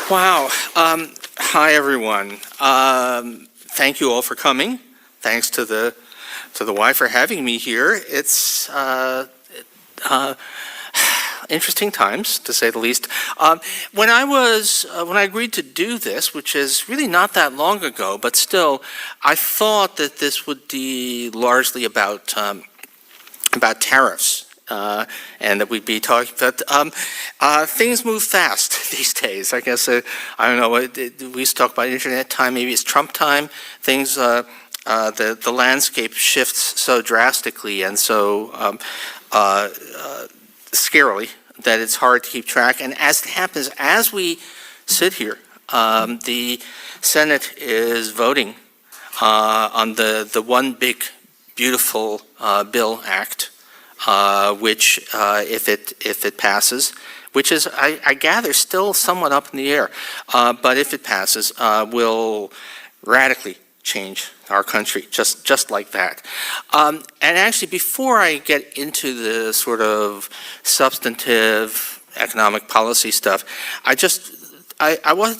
Wow. Hi, everyone. Thank you all for coming. Thanks to the Y for having me here. It's interesting times, to say the least. When I agreed to do this, which is really not that long ago, but still, I thought that this would be largely about tariffs. And that we'd be talking about, things move fast these days. I guess, I don't know, we used to talk about internet time, maybe it's Trump time. Things, the landscape shifts so drastically and so scarily that it's hard to keep track. And as it happens, as we sit here, the Senate is voting on the One Big Beautiful Bill Act, which, if it passes, which is, I gather, still somewhat up in the air, but if it passes, will radically change our country, just like that. And actually, before I get into the sort of substantive economic policy stuff, I don't,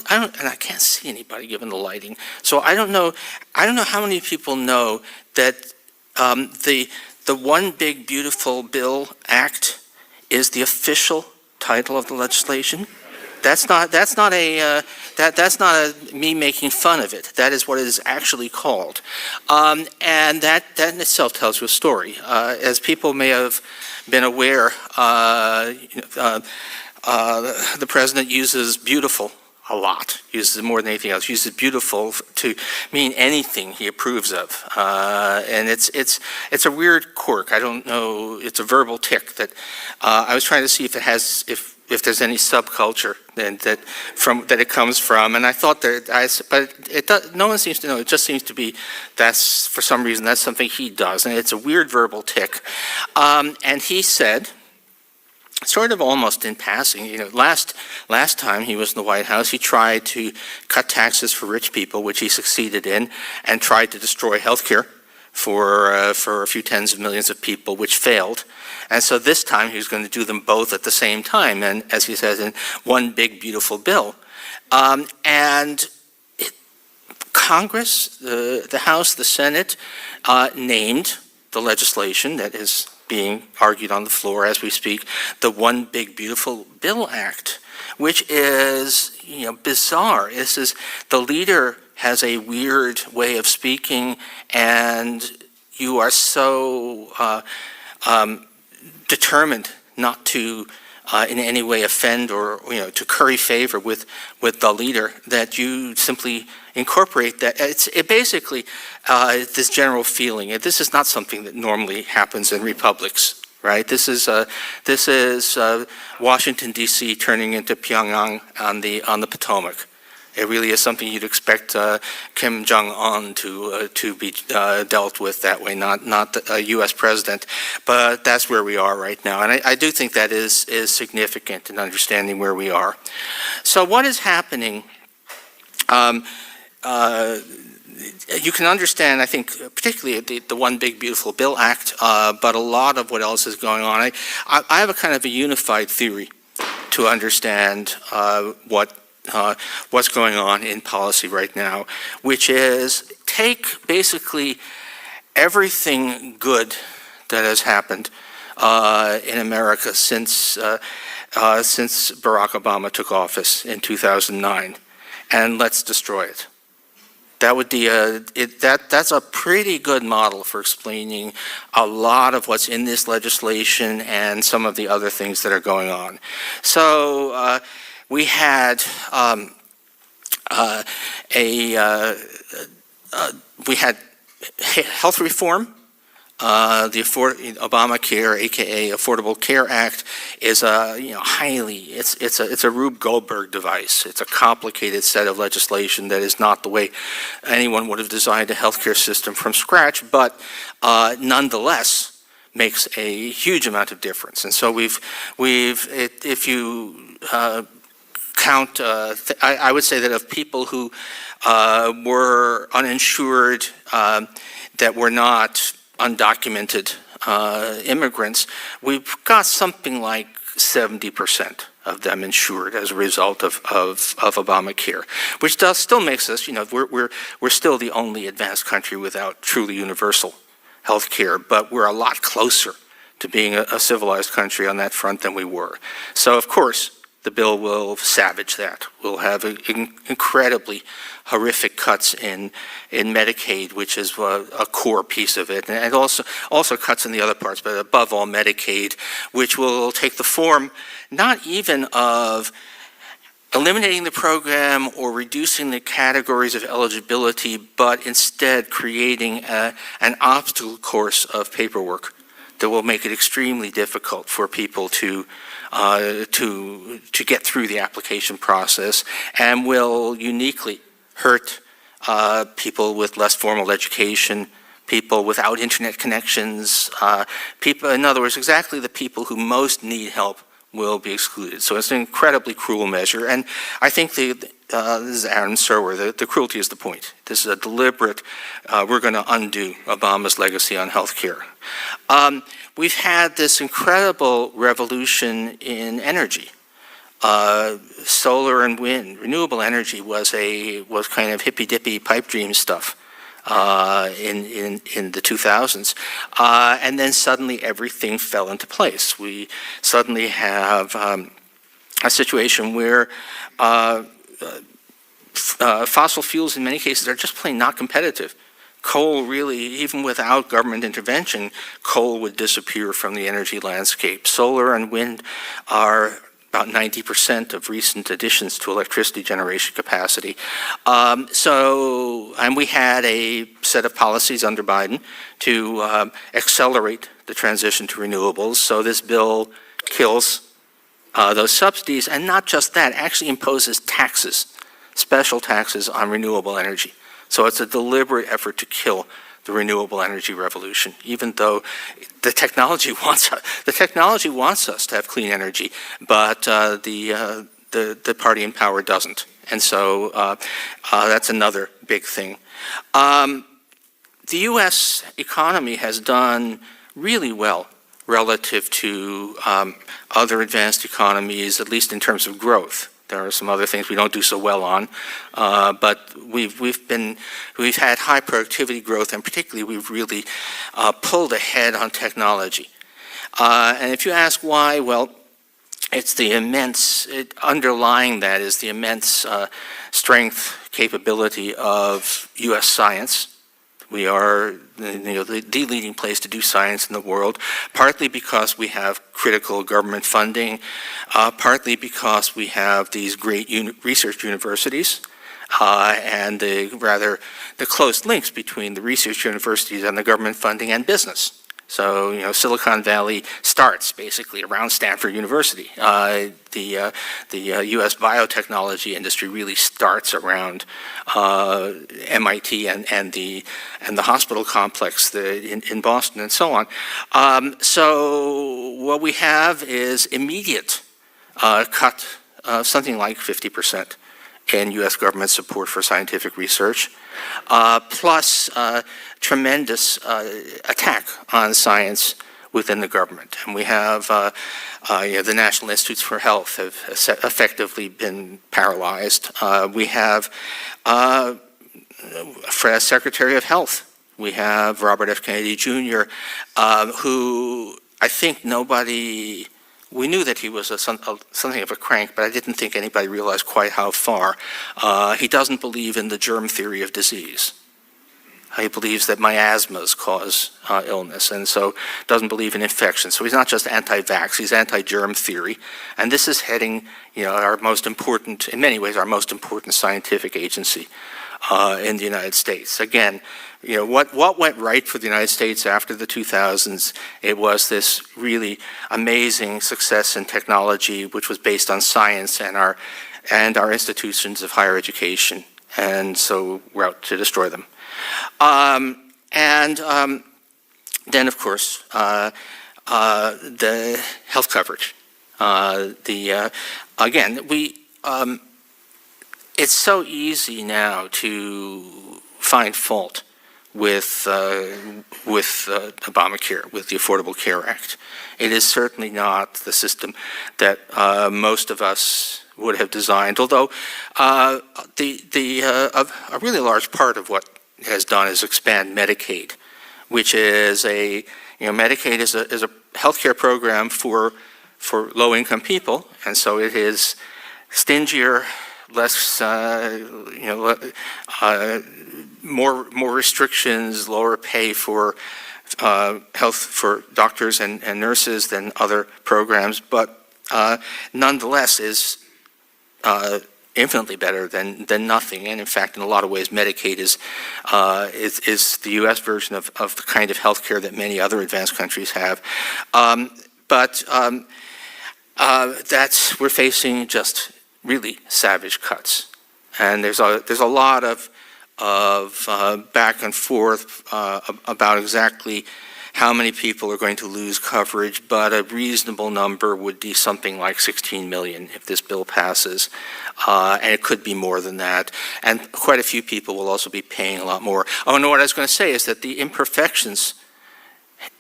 and I can't see anybody given the lighting, so I don't know how many people know that the One Big Beautiful Bill Act is the official title of the legislation. That's not me making fun of it. That is what it is actually called, and that in itself tells you a story. As people may have been aware, the president uses beautiful a lot, uses it more than anything else, uses beautiful to mean anything he approves of. And it's a weird quirk. I don't know, it's a verbal tick that I was trying to see if it has, if there's any subculture that it comes from, and I thought but no one seems to know. It just seems to be, that's, for some reason, that's something he does, and it's a weird verbal tick. And he said, sort of almost in passing, last time he was in the White House, he tried to cut taxes for rich people, which he succeeded in, and tried to destroy health care for a few tens of millions of people, which failed. And so this time he was going to do them both at the same time, and as he says, in one big beautiful bill. And Congress, the House, the Senate, named the legislation that is being argued on the floor as we speak, the One Big Beautiful Bill Act, which is, bizarre. This is, the leader has a weird way of speaking, and you are so determined not to in any way offend or to curry favor with the leader that you simply incorporate that. It basically this general feeling. This is not something that normally happens in republics, right? This is Washington D.C. turning into Pyongyang on the Potomac. It really is something you'd expect Kim Jong-un to be dealt with that way, not the U.S. president. But that's where we are right now, and I do think that is significant in understanding where we are. So what is happening? You can understand, I think, particularly the One Big Beautiful Bill Act, but a lot of what else is going on. I have a kind of a unified theory to understand what's going on in policy right now, which is take basically everything good that has happened in America since Barack Obama took office in 2009, and let's destroy it. That would be that's a pretty good model for explaining a lot of what's in this legislation and some of the other things that are going on. So we had health reform. The Obamacare, aka Affordable Care Act, is a it's a Rube Goldberg device. It's a complicated set of legislation that is not the way anyone would have designed a healthcare system from scratch, but nonetheless makes a huge amount of difference. And so if you count, I would say that of people who were uninsured, that were not undocumented immigrants, we've got something like 70% of them insured as a result of Obamacare, which still makes us, we're still the only advanced country without truly universal health care, but we're a lot closer to being a civilized country on that front than we were. So, of course, the bill will savage that. We'll have incredibly horrific cuts in Medicaid, which is a core piece of it, and also cuts in the other parts, but above all Medicaid, which will take the form not even of eliminating the program or reducing the categories of eligibility, but instead creating an obstacle course of paperwork that will make it extremely difficult for people to get through the application process, and will uniquely hurt people with less formal education, people without internet connections, people, in other words, exactly the people who most need help will be excluded. So it's an incredibly cruel measure, and I think this is Aaron Serwer, the cruelty is the point. This is a deliberate, we're going to undo Obama's legacy on health care. We've had this incredible revolution in energy. Solar and wind, renewable energy was kind of hippy-dippy pipe dream stuff in the 2000s, and then suddenly everything fell into place. We suddenly have a situation where fossil fuels in many cases are just plain not competitive. Coal really, even without government intervention, coal would disappear from the energy landscape. Solar and wind are about 90% of recent additions to electricity generation capacity. And we had a set of policies under Biden to accelerate the transition to renewables. So this bill kills those subsidies, and not just that, actually imposes taxes, special taxes on renewable energy. So it's a deliberate effort to kill the renewable energy revolution, even though the technology wants us to have clean energy, but the party in power doesn't. And so that's another big thing. The U.S. economy has done really well relative to other advanced economies, at least in terms of growth. There are some other things we don't do so well on, but we've had high productivity growth, and particularly we've really pulled ahead on technology. And if you ask why, well, it's the underlying that is the immense strength, capability of U.S. science. We are the leading place to do science in the world, partly because we have critical government funding, partly because we have these great research universities, and the close links between the research universities and the government funding and business. So, Silicon Valley starts basically around Stanford University. The U.S. biotechnology industry really starts around MIT and the hospital complex in Boston and so on. So what we have is immediate cut, something like 50% in U.S. government support for scientific research, plus tremendous attack on science within the government. And we have the National Institutes for Health have effectively been paralyzed. We have Secretary of Health. We have Robert F. Kennedy Jr., who I think we knew that he was something of a crank, but I didn't think anybody realized quite how far. He doesn't believe in the germ theory of disease. He believes that miasmas cause illness, and so doesn't believe in infection. So he's not just anti-vax, he's anti-germ theory. And this is heading, our most important, in many ways, our most important scientific agency in the United States. Again, what went right for the United States after the 2000s? It was this really amazing success in technology, which was based on science and our institutions of higher education. And so we're out to destroy them. Then, of course, the health coverage. It's so easy now to find fault with Obamacare, with the Affordable Care Act. It is certainly not the system that most of us would have designed, although a really large part of what it has done is expand Medicaid, which is Medicaid is a healthcare program for low-income people, and so it is stingier, less, more restrictions, lower pay for health for doctors and nurses than other programs, but nonetheless is infinitely better than nothing. And in fact, in a lot of ways, Medicaid is the U.S. version of the kind of health care that many other advanced countries have. We're facing just really savage cuts, and there's a lot of back and forth about exactly how many people are going to lose coverage, but a reasonable number would be something like 16 million if this bill passes, and it could be more than that. And quite a few people will also be paying a lot more. Oh, no, what I was going to say is that the imperfections,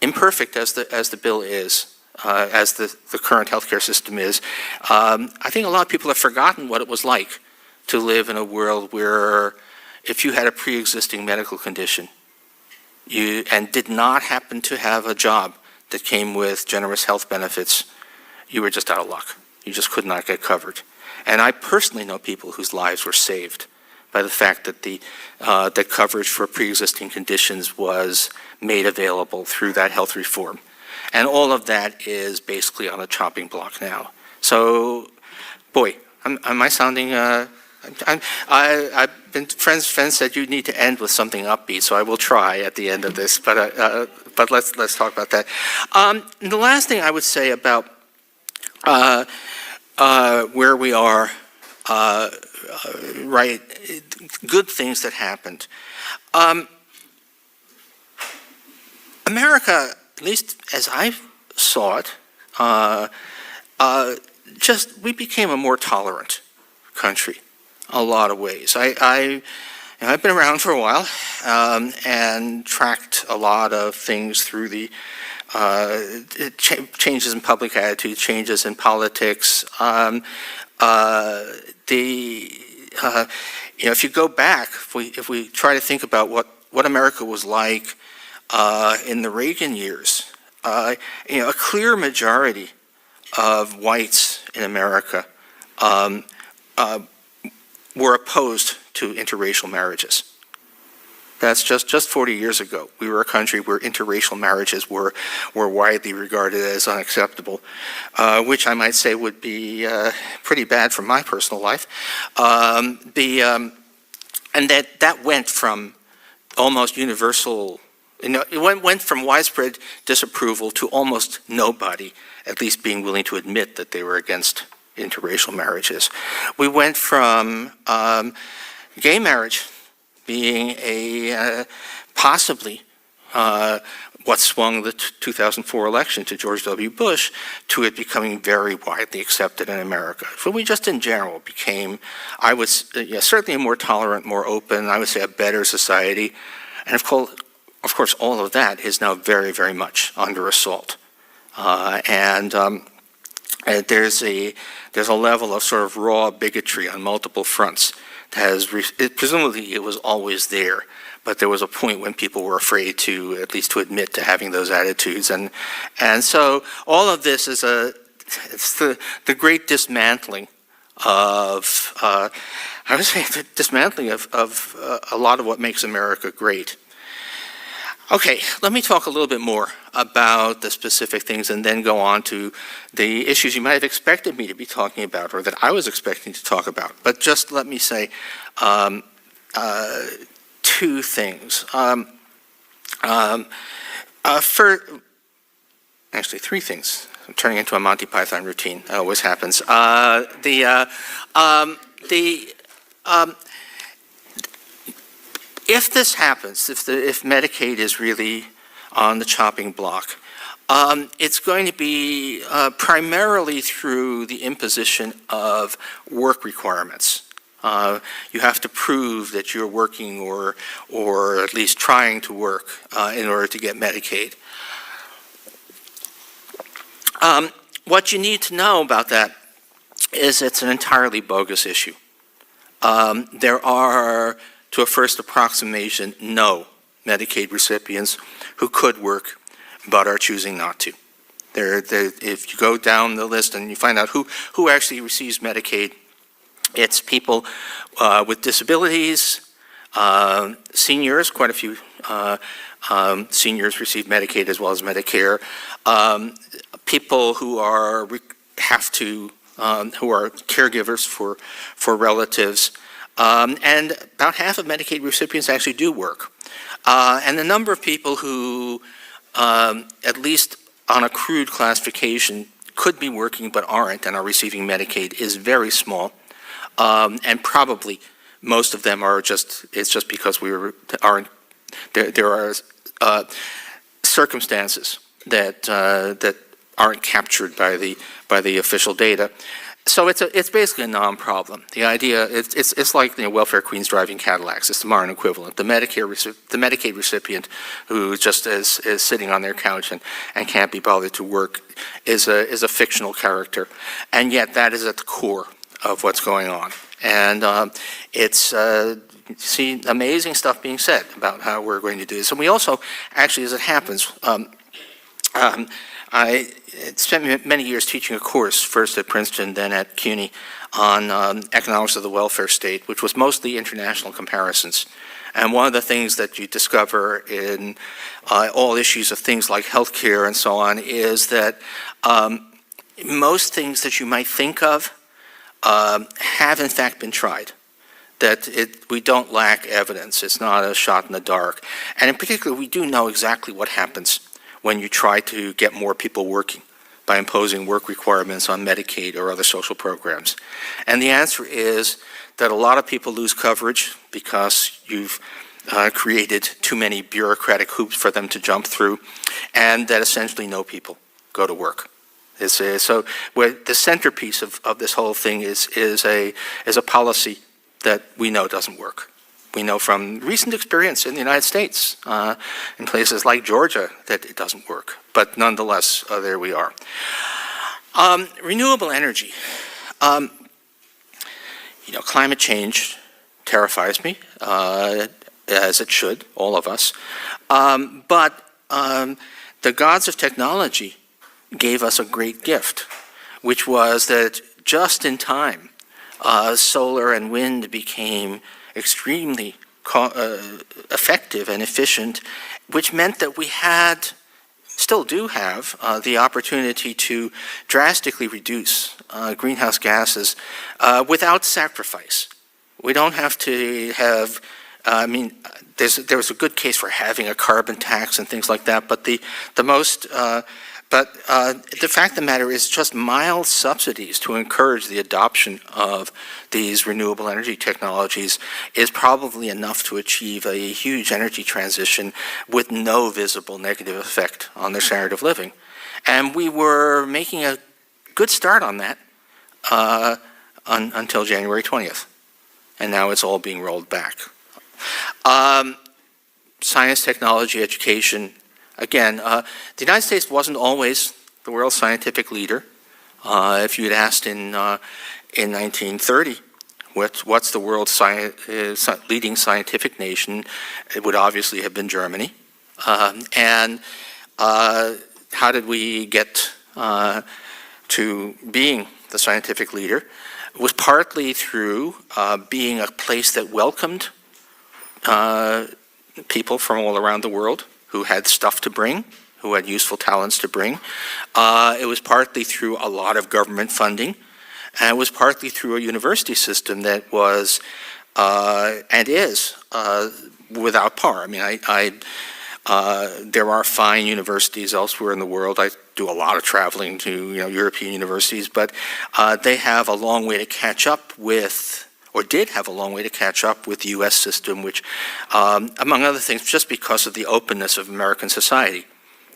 imperfect as the bill is, as the current healthcare system is, I think a lot of people have forgotten what it was like to live in a world where if you had a pre-existing medical condition, and did not happen to have a job that came with generous health benefits, you were just out of luck. You just could not get covered. And I personally know people whose lives were saved by the fact that that coverage for pre-existing conditions was made available through that health reform. And all of that is basically on the chopping block now. So, boy, am I sounding... I've been friends said you need to end with something upbeat, so I will try at the end of this. But let's talk about that. The last thing I would say about where we are, right? Good things that happened. America, at least as I saw it, we became a more tolerant country. A lot of ways. I've been around for a while and tracked a lot of things through the changes in public attitude, changes in politics. If you go back, if we try to think about what America was like in the Reagan years, a clear majority of whites in America were opposed to interracial marriages. That's just 40 years ago. We were a country where interracial marriages were widely regarded as unacceptable, which I might say would be pretty bad for my personal life. And that went from almost universal, it went from widespread disapproval to almost nobody at least being willing to admit that they were against interracial marriages. We went from gay marriage being a possibly what swung the 2004 election to George W. Bush to it becoming very widely accepted in America. So we just in general became, I was certainly a more tolerant, more open, I would say a better society. And of course, all of that is now very, very much under assault. There's a level of sort of raw bigotry on multiple fronts. Presumably it was always there, but there was a point when people were afraid to, at least to admit to having those attitudes. And so all of this is it's the great dismantling of, I would say the dismantling of a lot of what makes America great. Okay, let me talk a little bit more about the specific things and then go on to the issues you might have expected me to be talking about or that I was expecting to talk about. But just let me say two things. Actually, three things. I'm turning into a Monty Python routine. That always happens. If this happens, if Medicaid is really on the chopping block, it's going to be primarily through the imposition of work requirements You have to prove that you're working or at least trying to work in order to get Medicaid. What you need to know about that is it's an entirely bogus issue. There are, to a first approximation, no Medicaid recipients who could work but are choosing not to. If you go down the list and you find out who actually receives Medicaid, it's people with disabilities, seniors, quite a few seniors receive Medicaid as well as Medicare, people who are caregivers for relatives, and about half of Medicaid recipients actually do work. And the number of people who, at least on a crude classification, could be working but aren't and are receiving Medicaid is very small. And probably most of them are it's just because there are circumstances that aren't captured by the official data. So it's basically a non-problem. The idea it's like welfare queens driving Cadillacs. It's the modern equivalent. The Medicaid recipient who just is sitting on their couch and can't be bothered to work is a fictional character, and yet that is at the core of what's going on. And see amazing stuff being said about how we're going to do this. And we also, actually, as it happens, I spent many years teaching a course, first at Princeton, then at CUNY, on economics of the welfare state, which was mostly international comparisons. And one of the things that you discover in all issues of things like healthcare and so on is that most things that you might think of have in fact been tried. That we don't lack evidence. It's not a shot in the dark. And in particular, we do know exactly what happens when you try to get more people working by imposing work requirements on Medicaid or other social programs. And the answer is that a lot of people lose coverage because you've created too many bureaucratic hoops for them to jump through, and that essentially no people go to work. So the centerpiece of this whole thing is a policy that we know doesn't work. We know from recent experience in the United States, in places like Georgia, that it doesn't work. But nonetheless, there we are. Renewable energy. Climate change terrifies me, as it should, all of us. But the gods of technology gave us a great gift, which was that just in time, solar and wind became extremely effective and efficient, which meant that we still do have the opportunity to drastically reduce greenhouse gases without sacrifice. We don't have to have, there was a good case for having a carbon tax and things like that, but the fact of the matter is just mild subsidies to encourage the adoption of these renewable energy technologies is probably enough to achieve a huge energy transition with no visible negative effect on their standard of living. And we were making a good start on that until January 20th. And now it's all being rolled back. Science, technology, education. Again, the United States wasn't always the world's scientific leader. If you'd asked in 1930, what's the world's leading scientific nation, it would obviously have been Germany. And how did we get to being the scientific leader? It was partly through being a place that welcomed people from all around the world who had stuff to bring, who had useful talents to bring. It was partly through a lot of government funding, and it was partly through a university system that was and is without par. There are fine universities elsewhere in the world. I do a lot of traveling to European universities, but they have a long way to catch up with, or did have a long way to catch up with the U.S. system, which, among other things, just because of the openness of American society,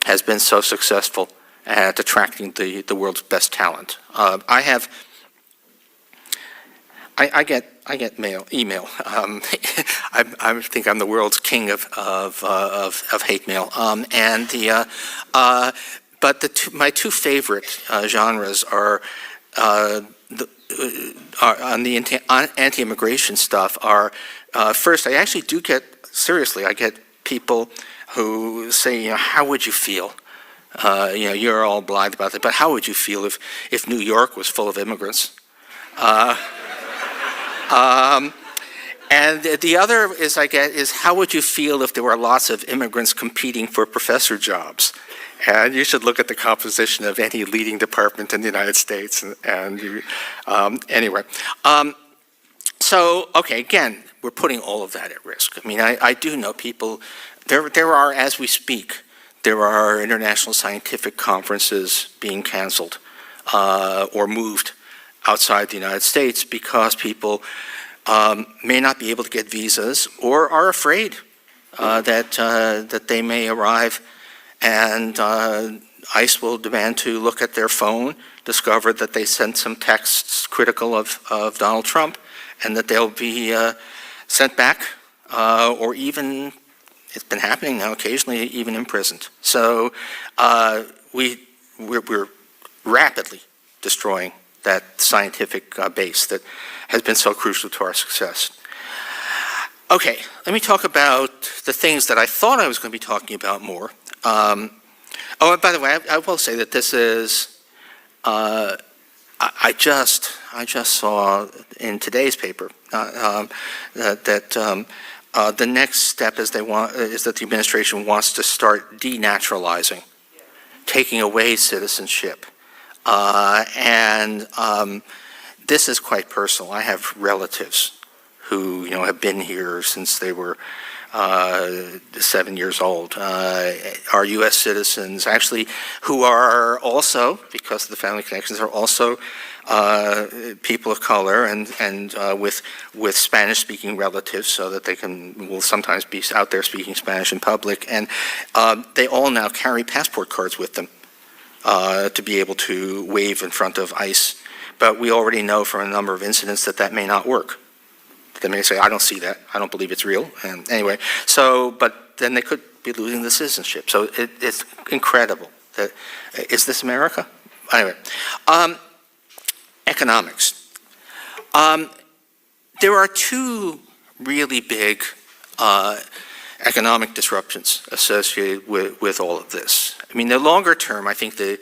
has been so successful at attracting the world's best talent. I I get email. I think I'm the world's king of hate mail. But my two favorite genres are on the anti-immigration stuff. First, I actually do get seriously. I get people who say, how would you feel? You're all blithe about it, but how would you feel if New York was full of immigrants? And the other I get is how would you feel if there were lots of immigrants competing for professor jobs? And you should look at the composition of any leading department in the United States. Anyway, so okay, again, we're putting all of that at risk. I mean, I do know people. There are, as we speak, there are international scientific conferences being canceled or moved outside the United States because people may not be able to get visas or are afraid that they may arrive and ICE will demand to look at their phone, discover that they sent some texts critical of Donald Trump, and that they'll be sent back or even, it's been happening now occasionally, even imprisoned. So we're rapidly destroying that scientific base that has been so crucial to our success. Okay, let me talk about the things that I thought I was going to be talking about more. And by the way, I will say that this is, I just saw in today's paper that the next step is that the administration wants to start denaturalizing, taking away citizenship. This is quite personal. I have relatives who have been here since they were 7 years old, are U.S. citizens, actually, who are also, because of the family connections, are also people of color and with Spanish-speaking relatives, so that they will sometimes be out there speaking Spanish in public, and they all now carry passport cards with them to be able to wave in front of ICE. But we already know from a number of incidents that may not work. They may say, I don't see that. I don't believe it's real. And anyway, but then they could be losing the citizenship. So it's incredible. Is this America? Anyway, economics. There are two really big economic disruptions associated with all of this. I mean, the longer term, I think the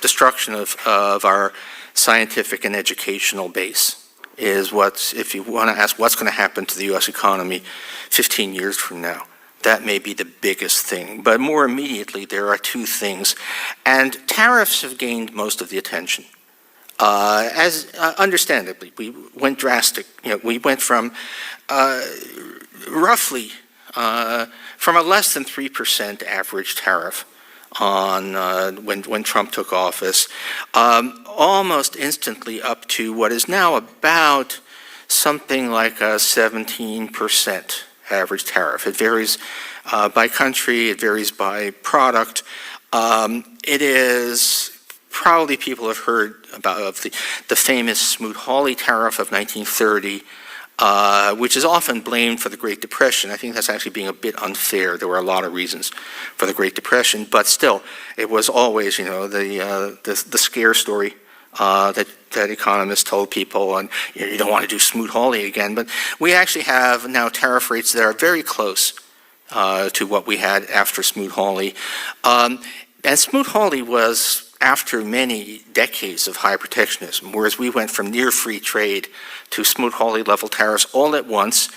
destruction of our scientific and educational base is if you want to ask what's going to happen to the U.S. economy 15 years from now, that may be the biggest thing. But more immediately, there are two things. And tariffs have gained most of the attention. Understandably, we went drastic. We went from roughly from a less than 3% average tariff on when Trump took office, almost instantly up to what is now about something like a 17% average tariff. It varies by country, it varies by product. It is probably people have heard about the famous Smoot-Hawley tariff of 1930, which is often blamed for the Great Depression. I think that's actually being a bit unfair. There were a lot of reasons for the Great Depression, but still, it was always, the scare story that economists told people, and you don't want to do Smoot-Hawley again. But we actually have now tariff rates that are very close to what we had after Smoot-Hawley. And Smoot-Hawley was after many decades of high protectionism, whereas we went from near free trade to Smoot-Hawley level tariffs all at once,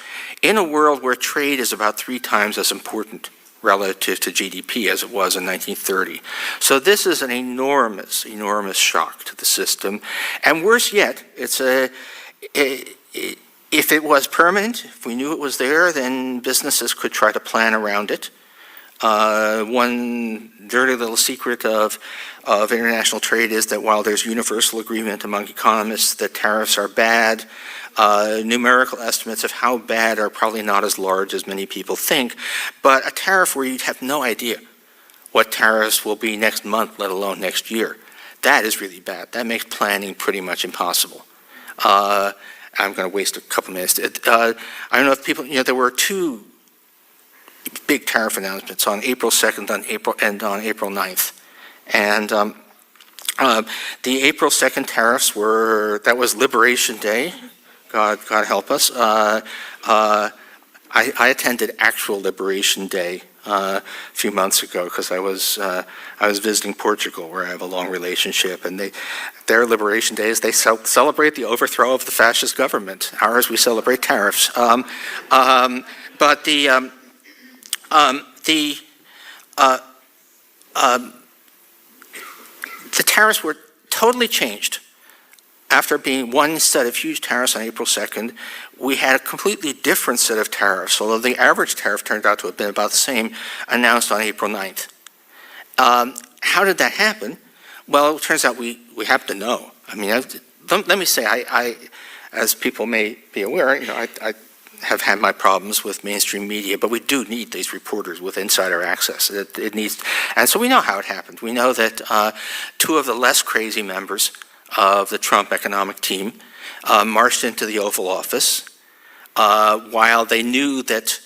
in a world where trade is about 3 times as important relative to GDP as it was in 1930. So this is an enormous, enormous shock to the system. And worse yet, if it was permanent, if we knew it was there, then businesses could try to plan around it. One dirty little secret of international trade is that while there's universal agreement among economists that tariffs are bad, numerical estimates of how bad are probably not as large as many people think, but a tariff where you'd have no idea what tariffs will be next month, let alone next year, that is really bad. That makes planning pretty much impossible. I'm going to waste a couple minutes. I don't know if people, there were two big tariff announcements on April 2nd and on April 9th. And the April 2nd tariffs that was Liberation Day. God help us. I attended actual Liberation Day a few months ago because I was visiting Portugal, where I have a long relationship, and their Liberation Day is they celebrate the overthrow of the fascist government. Ours, we celebrate tariffs. But the tariffs were totally changed. After being one set of huge tariffs on April 2nd, we had a completely different set of tariffs, although the average tariff turned out to have been about the same, announced on April 9th. How did that happen? Well, it turns out we happen to know. I mean, let me say, I, as people may be aware, I have had my problems with mainstream media, but we do need these reporters with insider access. It needs, and so we know how it happened. We know that two of the less crazy members of the Trump economic team marched into the Oval Office while they knew that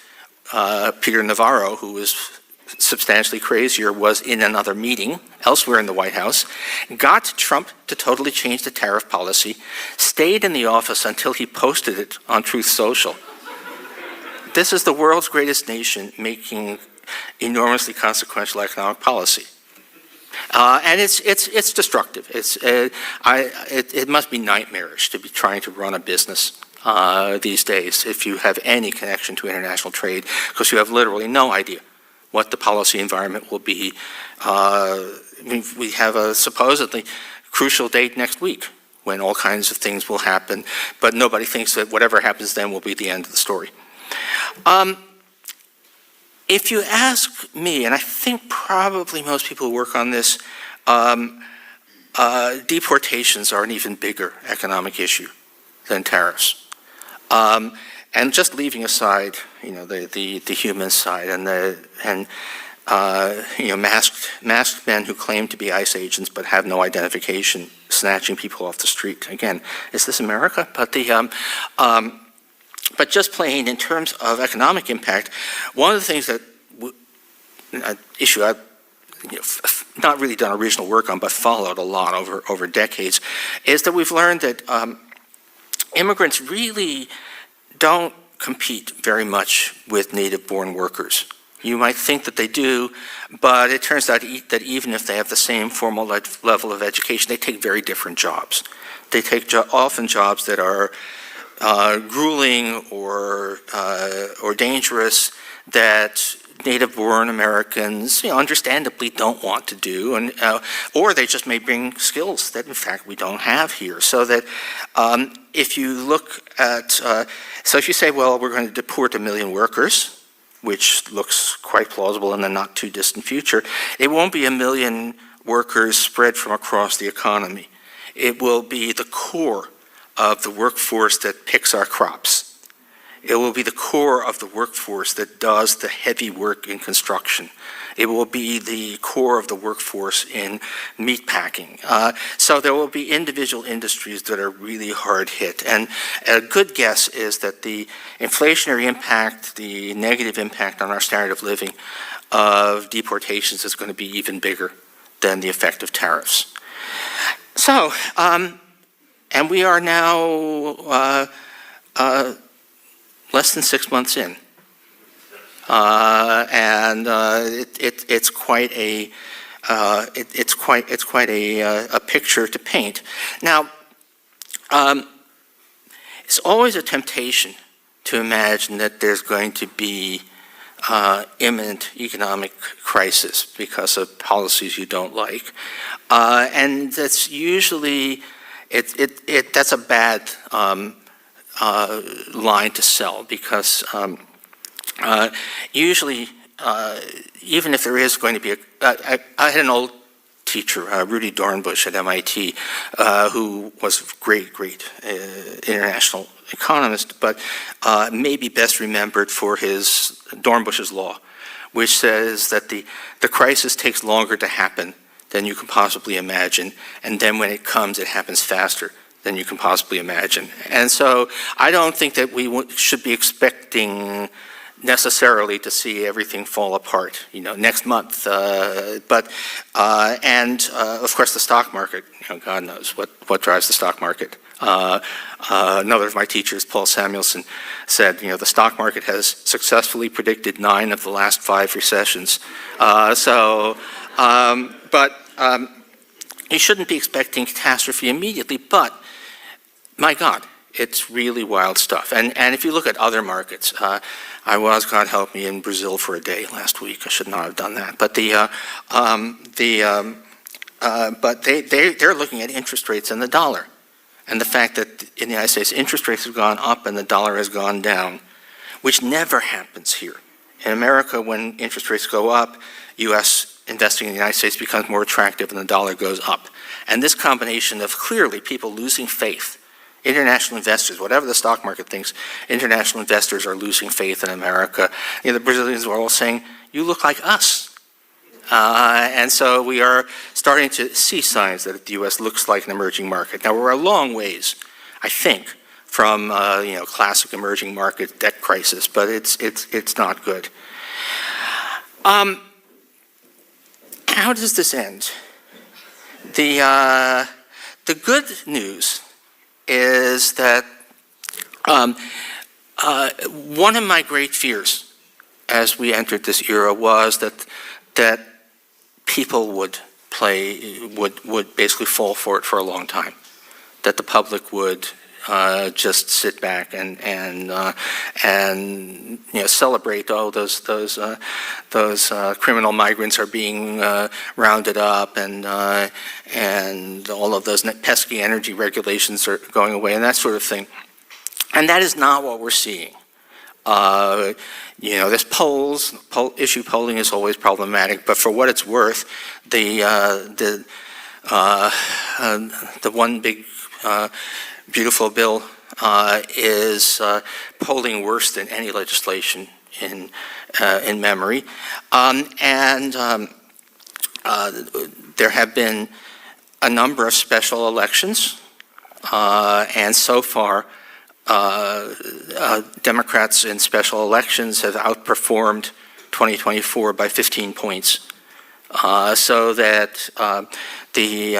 Peter Navarro, who was substantially crazier, was in another meeting elsewhere in the White House, got Trump to totally change the tariff policy, stayed in the office until he posted it on Truth Social. This is the world's greatest nation making enormously consequential economic policy. And it's destructive. It must be nightmarish to be trying to run a business these days if you have any connection to international trade, because you have literally no idea what the policy environment will be. We have a supposedly crucial date next week when all kinds of things will happen, but nobody thinks that whatever happens then will be the end of the story. If you ask me, and I think probably most people who work on this, deportations are an even bigger economic issue than tariffs. And just leaving aside, the human side and masked men who claim to be ICE agents but have no identification, snatching people off the street. Again, is this America? But just plain in terms of economic impact, one of the things that an issue I've not really done original work on, but followed a lot over decades, is that we've learned that immigrants really don't compete very much with native-born workers. You might think that they do, but it turns out that even if they have the same formal level of education, they take very different jobs. They take often jobs that are grueling or dangerous, that native-born Americans, understandably don't want to do, and or they just may bring skills that, in fact, we don't have here. So that if you look at, so if you say, well, we're going to deport 1 million workers, which looks quite plausible in the not-too-distant future, it won't be 1 million workers spread from across the economy. It will be the core of the workforce that picks our crops. It will be the core of the workforce that does the heavy work in construction. It will be the core of the workforce in meat packing. So there will be individual industries that are really hard hit. And a good guess is that the inflationary impact, the negative impact on our standard of living of deportations is going to be even bigger than the effect of tariffs. So, and we are now less than 6 months in, and it's quite a picture to paint. Now, it's always a temptation to imagine that there's going to be imminent economic crisis because of policies you don't like, and that's usually that's a bad line to sell, because usually, even if there is going to be I had an old teacher, Rudy Dornbush at MIT, who was a great international economist, but maybe best remembered for his Dornbush's law, which says that the crisis takes longer to happen than you can possibly imagine, and then when it comes, it happens faster than you can possibly imagine. And so I don't think that we should be expecting necessarily to see everything fall apart, next month. Of course, the stock market, God knows what drives the stock market. Another of my teachers, Paul Samuelson, said, the stock market has successfully predicted 9 of the last 5 recessions. You shouldn't be expecting catastrophe immediately, but my God, it's really wild stuff. And if you look at other markets, I was, God help me, in Brazil for a day last week. I should not have done that. But they're looking at interest rates and the dollar, and the fact that in the United States interest rates have gone up and the dollar has gone down, which never happens here. In America, when interest rates go up, U.S. investing in the United States becomes more attractive and the dollar goes up. And this combination of clearly people losing faith, international investors, whatever the stock market thinks, international investors are losing faith in America. The Brazilians were all saying, you look like us. And so we are starting to see signs that the U.S. looks like an emerging market. Now, we're a long ways, I think, from classic emerging market debt crisis, but it's not good. How does this end? The good news is that one of my great fears as we entered this era was that people would basically fall for it for a long time, that the public would just sit back and celebrate. Oh, those criminal migrants are being rounded up, and all of those pesky energy regulations are going away, and that sort of thing. And that is not what we're seeing. There's issue polling is always problematic, but for what it's worth, the one big beautiful bill is polling worse than any legislation in memory, and there have been a number of special elections, and so far Democrats in special elections have outperformed 2024 by 15 points, so that the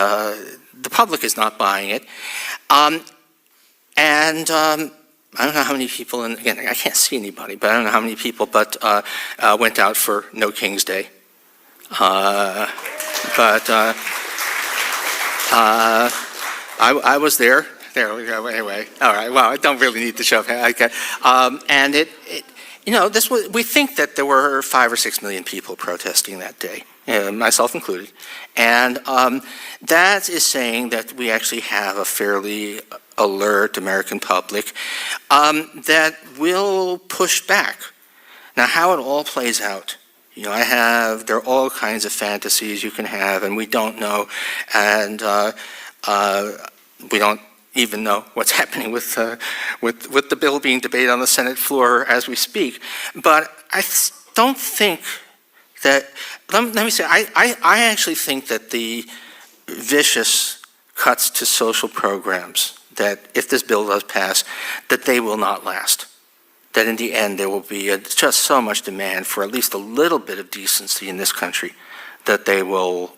public is not buying it. I don't know how many people, and again, I can't see anybody, but I don't know how many people went out for No King's Day. I was there. There we go. Anyway, all right. Well, I don't really need to show. Okay. And we think that there were 5 or 6 million people protesting that day, myself included, and that is saying that we actually have a fairly alert American public that will push back. Now, how it all plays out, there are all kinds of fantasies you can have, and we don't know, and we don't even know what's happening with the bill being debated on the Senate floor as we speak. But I don't think that, let me say, I actually think that the vicious cuts to social programs, that if this bill does pass, that they will not last. That in the end there will be just so much demand for at least a little bit of decency in this country that they will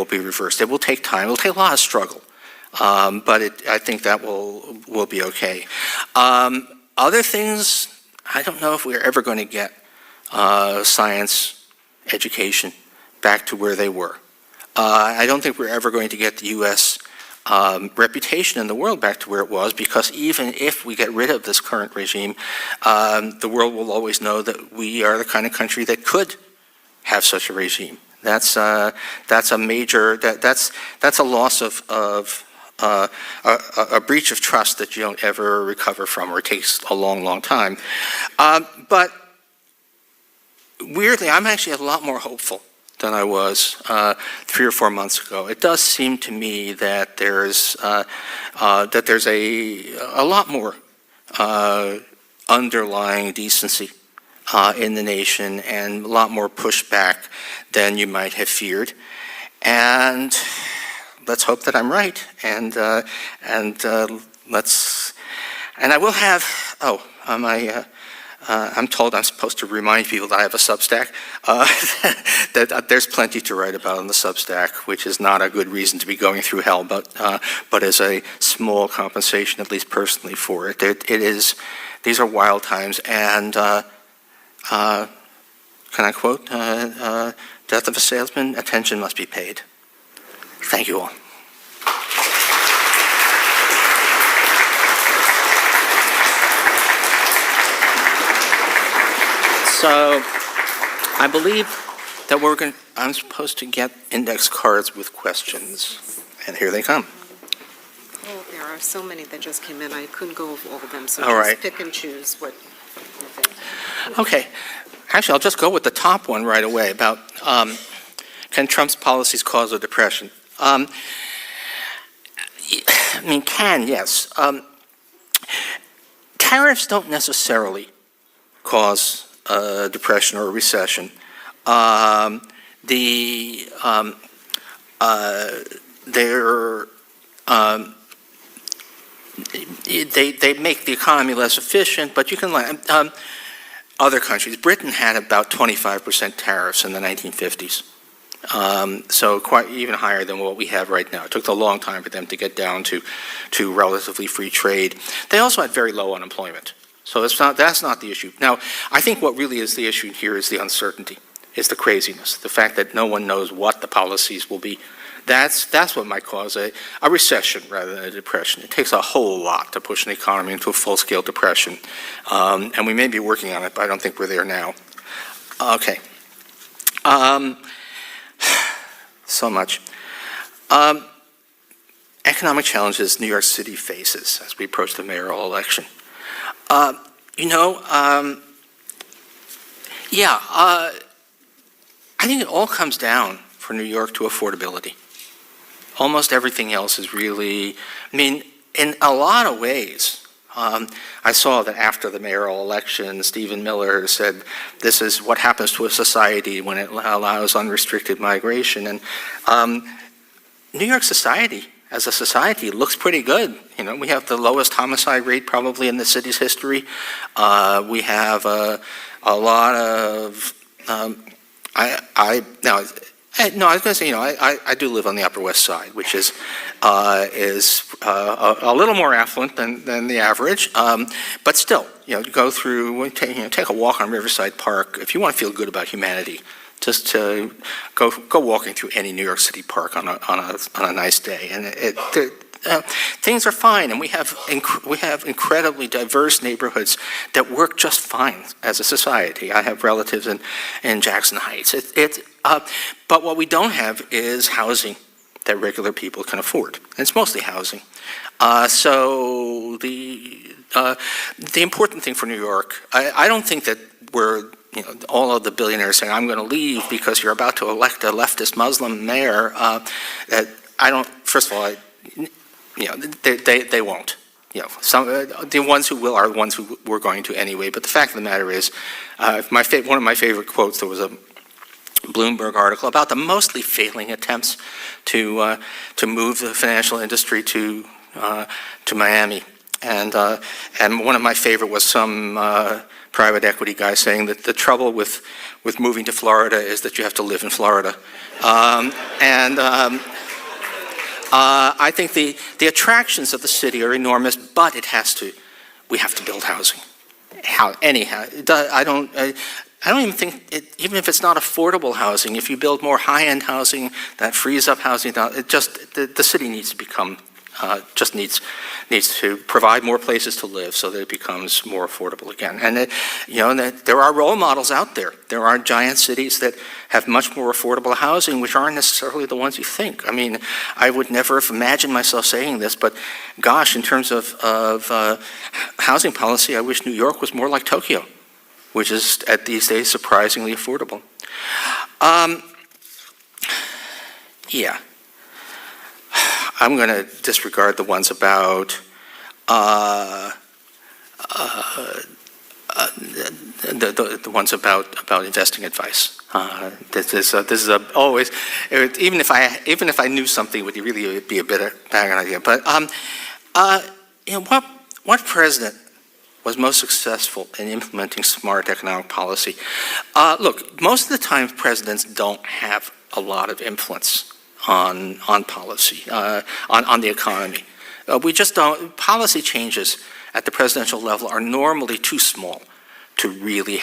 be reversed. It will take time. It will take a lot of struggle. But I think that will be okay. Other things, I don't know if we're ever going to get science education back to where they were. I don't think we're ever going to get the U.S. Reputation in the world back to where it was, because even if we get rid of this current regime, the world will always know that we are the kind of country that could have such a regime. That's a major, that's a loss of a breach of trust that you don't ever recover from, or it takes a long, long time. But weirdly, I'm actually a lot more hopeful than I was 3 or 4 months ago. It does seem to me that there's a lot more underlying decency in the nation, and a lot more pushback than you might have feared. And let's hope that I'm right, and let's. And I will have. I'm told I'm supposed to remind people that I have a Substack. That there's plenty to write about on the Substack, which is not a good reason to be going through hell, but is a small compensation, at least personally, for it. It is. These are wild times, and can I quote? Death of a salesman, attention must be paid. Thank you all. So, I believe that I'm supposed to get index cards with questions, and here they come. Oh, there are so many that just came in. I couldn't go over all of them, so All just right. pick and choose what you think. Okay. Actually, I'll just go with the top one right away about can Trump's policies cause a depression? Yes. Tariffs don't necessarily cause a depression or a recession. They make the economy less efficient, but you can other countries. Britain had about 25% tariffs in the 1950s, so quite even higher than what we have right now. It took a long time for them to get down to relatively free trade. They also had very low unemployment, so that's not the issue. Now, I think what really is the issue here is the uncertainty, is the craziness, the fact that no one knows what the policies will be. That's what might cause a recession rather than a depression. It takes a whole lot to push an economy into a full-scale depression, and we may be working on it, but I don't think we're there now. Okay. So much. Economic challenges New York City faces as we approach the mayoral election. I think it all comes down for New York to affordability. Almost everything else is really, in a lot of ways. I saw that after the mayoral election, Stephen Miller said, this is what happens to a society when it allows unrestricted migration. And New York society, as a society, looks pretty good. We have the lowest homicide rate probably in the city's history. We have a lot of, I was going to say, I do live on the Upper West Side, which is a little more affluent than the average, but still, go through, take a walk on Riverside Park. If you want to feel good about humanity, just to go walking through any New York City park on a nice day, and things are fine, and we have incredibly diverse neighborhoods that work just fine as a society. I have relatives in Jackson Heights. But what we don't have is housing that regular people can afford. And it's mostly housing. So the important thing for New York, I don't think that we're all of the billionaires saying, I'm going to leave because you're about to elect a leftist Muslim mayor. First of all, they won't. The ones who will are the ones who we're going to anyway. But the fact of the matter is, one of my favorite quotes, there was a Bloomberg article about the mostly failing attempts to move the financial industry to Miami, and one of my favorite was some private equity guy saying that the trouble with moving to Florida is that you have to live in Florida, I think the attractions of the city are enormous, but we have to build housing. I don't even think, even if it's not affordable housing, if you build more high-end housing, that frees up housing. The city needs to become, needs to provide more places to live so that it becomes more affordable again. And there are role models out there. There are giant cities that have much more affordable housing, which aren't necessarily the ones you think. I would never have imagined myself saying this, but gosh, in terms of housing policy, I wish New York was more like Tokyo, which is at these days surprisingly affordable. I'm going to disregard the ones about the ones about investing advice. This is always, even if I knew something, it would really be a bit bad idea. But what president was most successful in implementing smart economic policy? Look, most of the time presidents don't have a lot of influence on policy, on the economy. We just don't. Policy changes at the presidential level are normally too small to really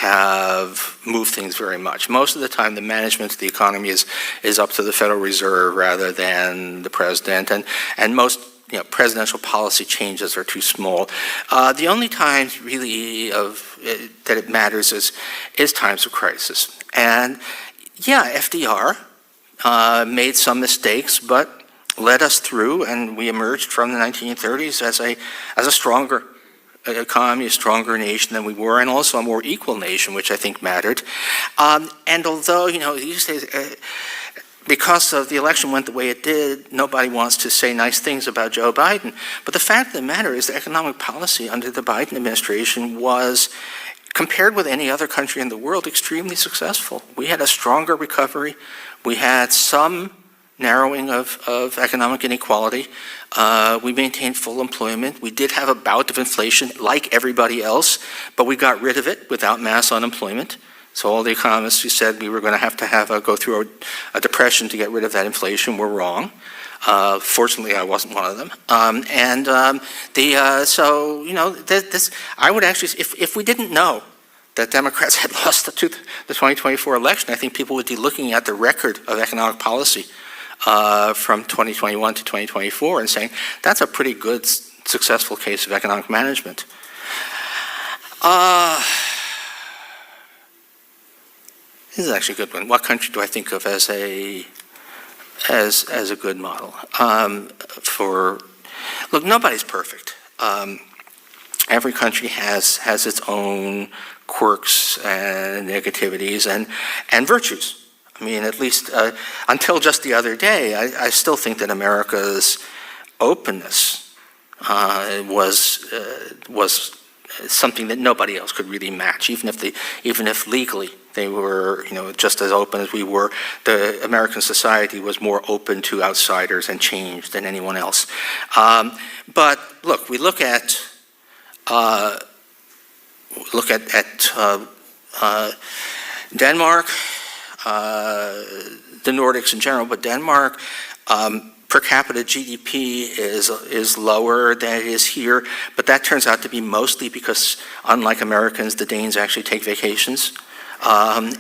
move things very much. Most of the time, the management of the economy is up to the Federal Reserve rather than the president, and most presidential policy changes are too small. The only times really that it matters is times of crisis. And yeah, FDR made some mistakes, but led us through, and we emerged from the 1930s as a stronger economy, a stronger nation than we were, and also a more equal nation, which I think mattered. And although, these days, because of the election went the way it did, nobody wants to say nice things about Joe Biden. But the fact of the matter is the economic policy under the Biden administration was, compared with any other country in the world, extremely successful. We had a stronger recovery. We had some narrowing of economic inequality. We maintained full employment. We did have a bout of inflation like everybody else, but we got rid of it without mass unemployment. So all the economists who said we were going to have go through a depression to get rid of that inflation were wrong. Fortunately, I wasn't one of them. This I would actually, if we didn't know that Democrats had lost the 2024 election, I think people would be looking at the record of economic policy from 2021 to 2024 and saying, that's a pretty good, successful case of economic management. This is actually a good one. What country do I think of as a good model? Look, nobody's perfect. Every country has its own quirks and negativities and virtues. I mean, at least until just the other day, I still think that America's openness was something that nobody else could really match. Even if legally they were, just as open as we were, the American society was more open to outsiders and change than anyone else. But look, we look at Denmark. The Nordics in general, but Denmark, per capita GDP is lower than it is here, but that turns out to be mostly because, unlike Americans, the Danes actually take vacations. So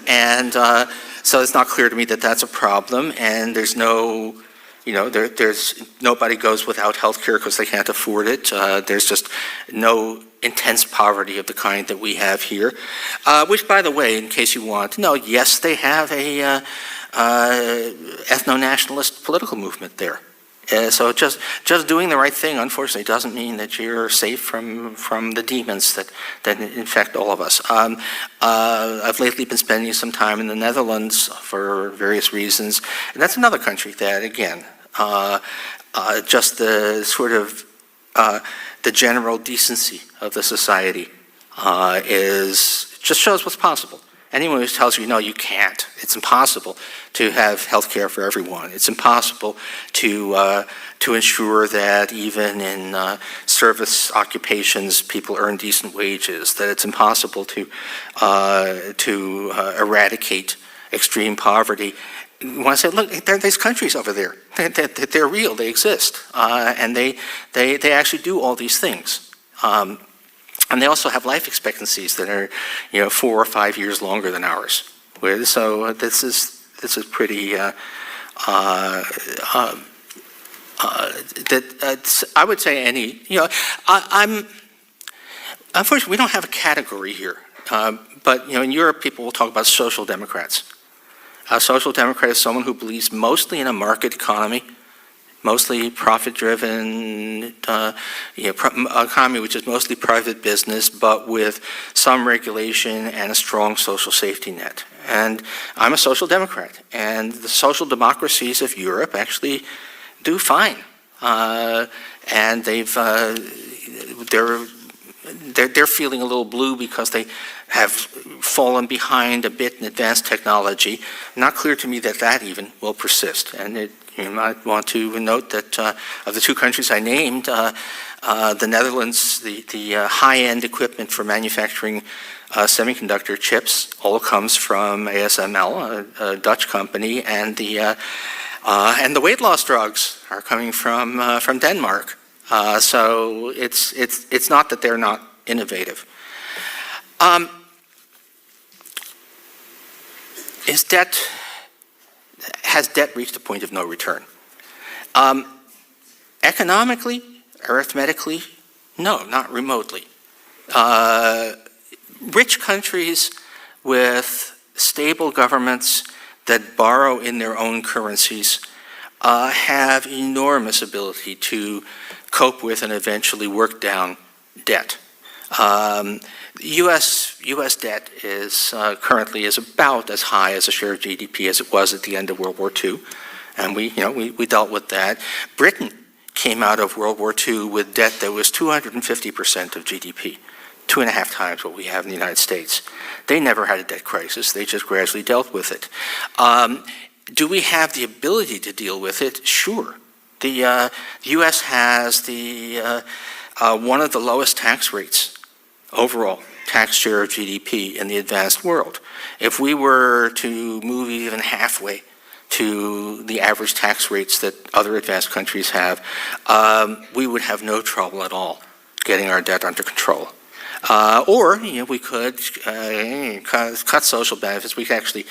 it's not clear to me that that's a problem, and there's no, there's nobody goes without health care because they can't afford it. There's just no intense poverty of the kind that we have here, which, by the way, in case you want to know, yes, they have a ethno-nationalist political movement there. So just doing the right thing, unfortunately, doesn't mean that you're safe from the demons that infect all of us. I've lately been spending some time in the Netherlands for various reasons, and that's another country that, again, just the sort of the general decency of the society just shows what's possible. Anyone who tells you, no, you can't, it's impossible to have health care for everyone. It's impossible to ensure that even in service occupations people earn decent wages, that it's impossible to eradicate extreme poverty. You want to say, look, there are these countries over there. They're real, they exist, and they actually do all these things. And they also have life expectancies that are, 4 or 5 years longer than ours. So this is pretty. I would say any. Unfortunately, we don't have a category here. But in Europe, people will talk about social democrats. A social democrat is someone who believes mostly in a market economy, mostly profit-driven economy, which is mostly private business, but with some regulation and a strong social safety net. And I'm a social democrat, and the social democracies of Europe actually do fine. And they're they're feeling a little blue because they have fallen behind a bit in advanced technology. Not clear to me that that even will persist. And you might want to note that of the two countries I named, the Netherlands, the high-end equipment for manufacturing semiconductor chips all comes from ASML, a Dutch company, and the weight loss drugs are coming from Denmark. So it's not that they're not innovative. Has debt reached a point of no return? Economically, arithmetically, no, not remotely. Rich countries with stable governments that borrow in their own currencies have enormous ability to cope with and eventually work down debt. U.S. debt is currently about as high as a share of GDP as it was at the end of World War II, and we dealt with that. Britain came out of World War II with debt that was 250% of GDP, 2.5 times what we have in the United States. They never had a debt crisis. They just gradually dealt with it. Do we have the ability to deal with it? Sure. The U.S. has one of the lowest tax rates, overall tax share of GDP in the advanced world. If we were to move even halfway to the average tax rates that other advanced countries have, we would have no trouble at all getting our debt under control. Or we could cut social benefits. We could actually,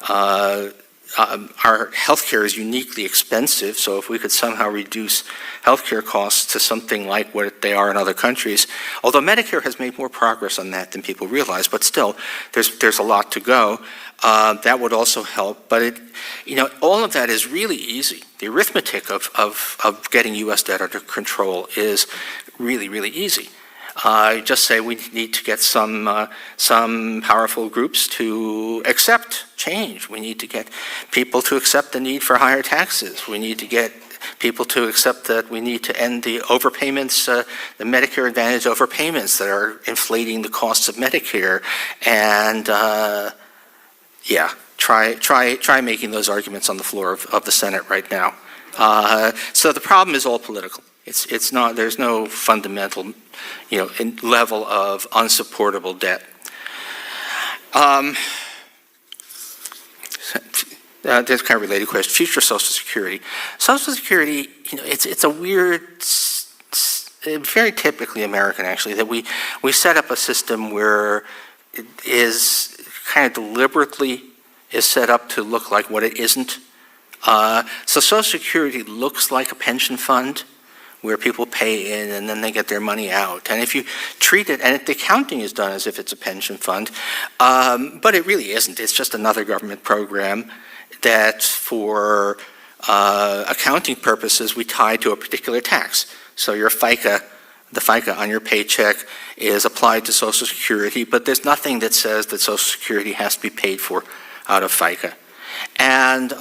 our healthcare is uniquely expensive, so if we could somehow reduce healthcare costs to something like what they are in other countries, although Medicare has made more progress on that than people realize, but still, there's a lot to go. That would also help, but all of that is really easy. The arithmetic of getting U.S. debt under control is really, really easy. Just say we need to get some powerful groups to accept change. We need to get people to accept the need for higher taxes. We need to get people to accept that we need to end the overpayments, the Medicare Advantage overpayments that are inflating the costs of Medicare. And try making those arguments on the floor of the Senate right now. So the problem is all political. It's not. There's no fundamental, level of unsupportable debt. There's kind of a related question. Future Social Security. Social Security, it's a weird, very typically American actually, that we set up a system where it is kind of deliberately is set up to look like what it isn't. So Social Security looks like a pension fund, where people pay in and then they get their money out. And if you treat it, and the accounting is done as if it's a pension fund, but it really isn't. It's just another government program that for accounting purposes we tie to a particular tax. So your FICA, the FICA on your paycheck is applied to Social Security, but there's nothing that says that Social Security has to be paid for out of FICA. And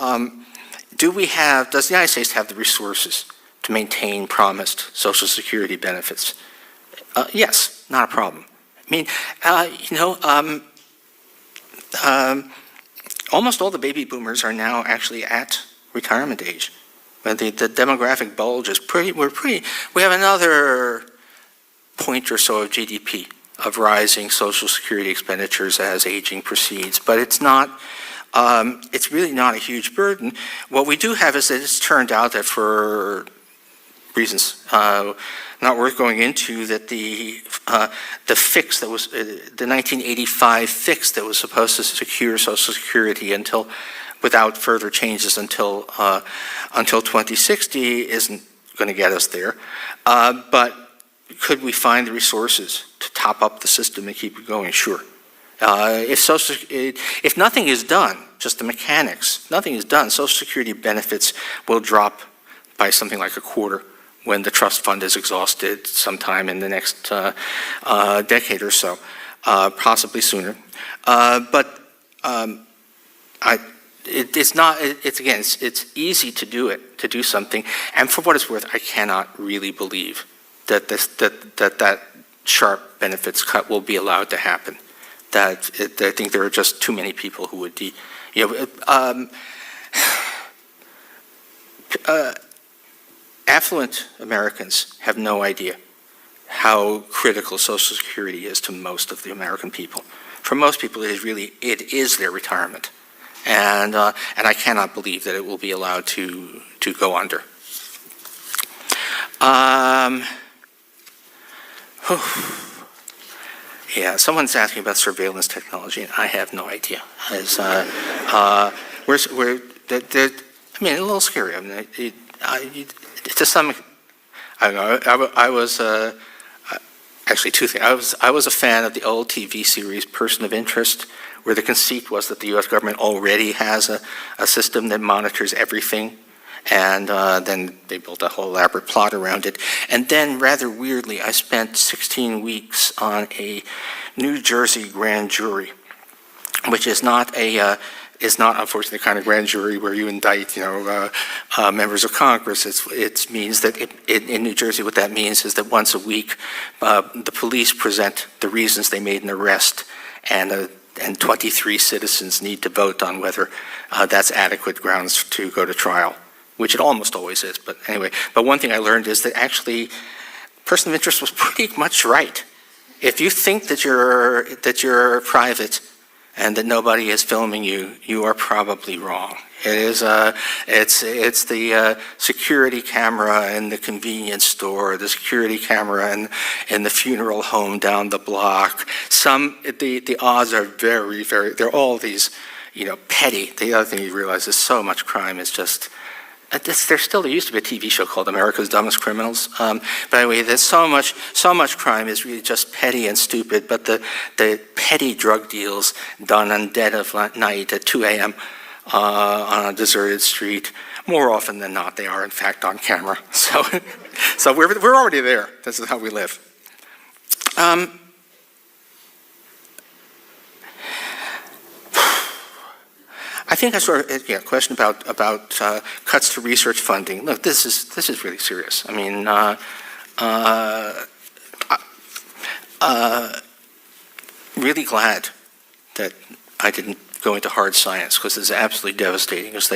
does the United States have the resources to maintain promised Social Security benefits? Yes, not a problem. I mean, almost all the baby boomers are now actually at retirement age. The demographic bulge is we have another point or so of GDP of rising Social Security expenditures as aging proceeds, but it's really not a huge burden. What we do have is that it's turned out that for reasons not worth going into, that the fix that was the 1985 fix that was supposed to secure Social Security without further changes until 2060 isn't going to get us there. But could we find the resources to top up the system and keep it going? Sure. If nothing is done, just the mechanics, nothing is done, Social Security benefits will drop by something like a quarter when the trust fund is exhausted sometime in the next decade or so, possibly sooner. It's easy to do something, and for what it's worth, I cannot really believe that sharp benefits cut will be allowed to happen. I think there are just too many people who would affluent Americans have no idea how critical Social Security is to most of the American people. For most people, it is their retirement, and I cannot believe that it will be allowed to go under. Yeah, someone's asking about surveillance technology, and I have no idea. A little scary. I mean, to some, I don't know. I was actually two things. I was a fan of the old TV series Person of Interest, where the conceit was that the U.S. government already has a system that monitors everything, and then they built a whole elaborate plot around it. And then, rather weirdly, I spent 16 weeks on a New Jersey grand jury, which is not unfortunately the kind of grand jury where you indict, members of Congress. It means that in New Jersey, what that means is that once a week, the police present the reasons they made an arrest, and 23 citizens need to vote on whether that's adequate grounds to go to trial, which it almost always is. But anyway, one thing I learned is that actually, Person of Interest was pretty much right. If you think that you're private and that nobody is filming you, you are probably wrong. It's the security camera in the convenience store, the security camera in the funeral home down the block. The odds are very, very. They're all these, petty. The other thing you realize is so much crime is just. There used to be a TV show called America's Dumbest Criminals. But anyway, there's so much crime is really just petty and stupid. But the petty drug deals done on dead of night at 2 a.m. On a deserted street, more often than not, they are in fact on camera. So we're already there. This is how we live. I think I a question about cuts to research funding. Look, this is really serious. I mean, really glad that I didn't go into hard science, because it's absolutely devastating. Because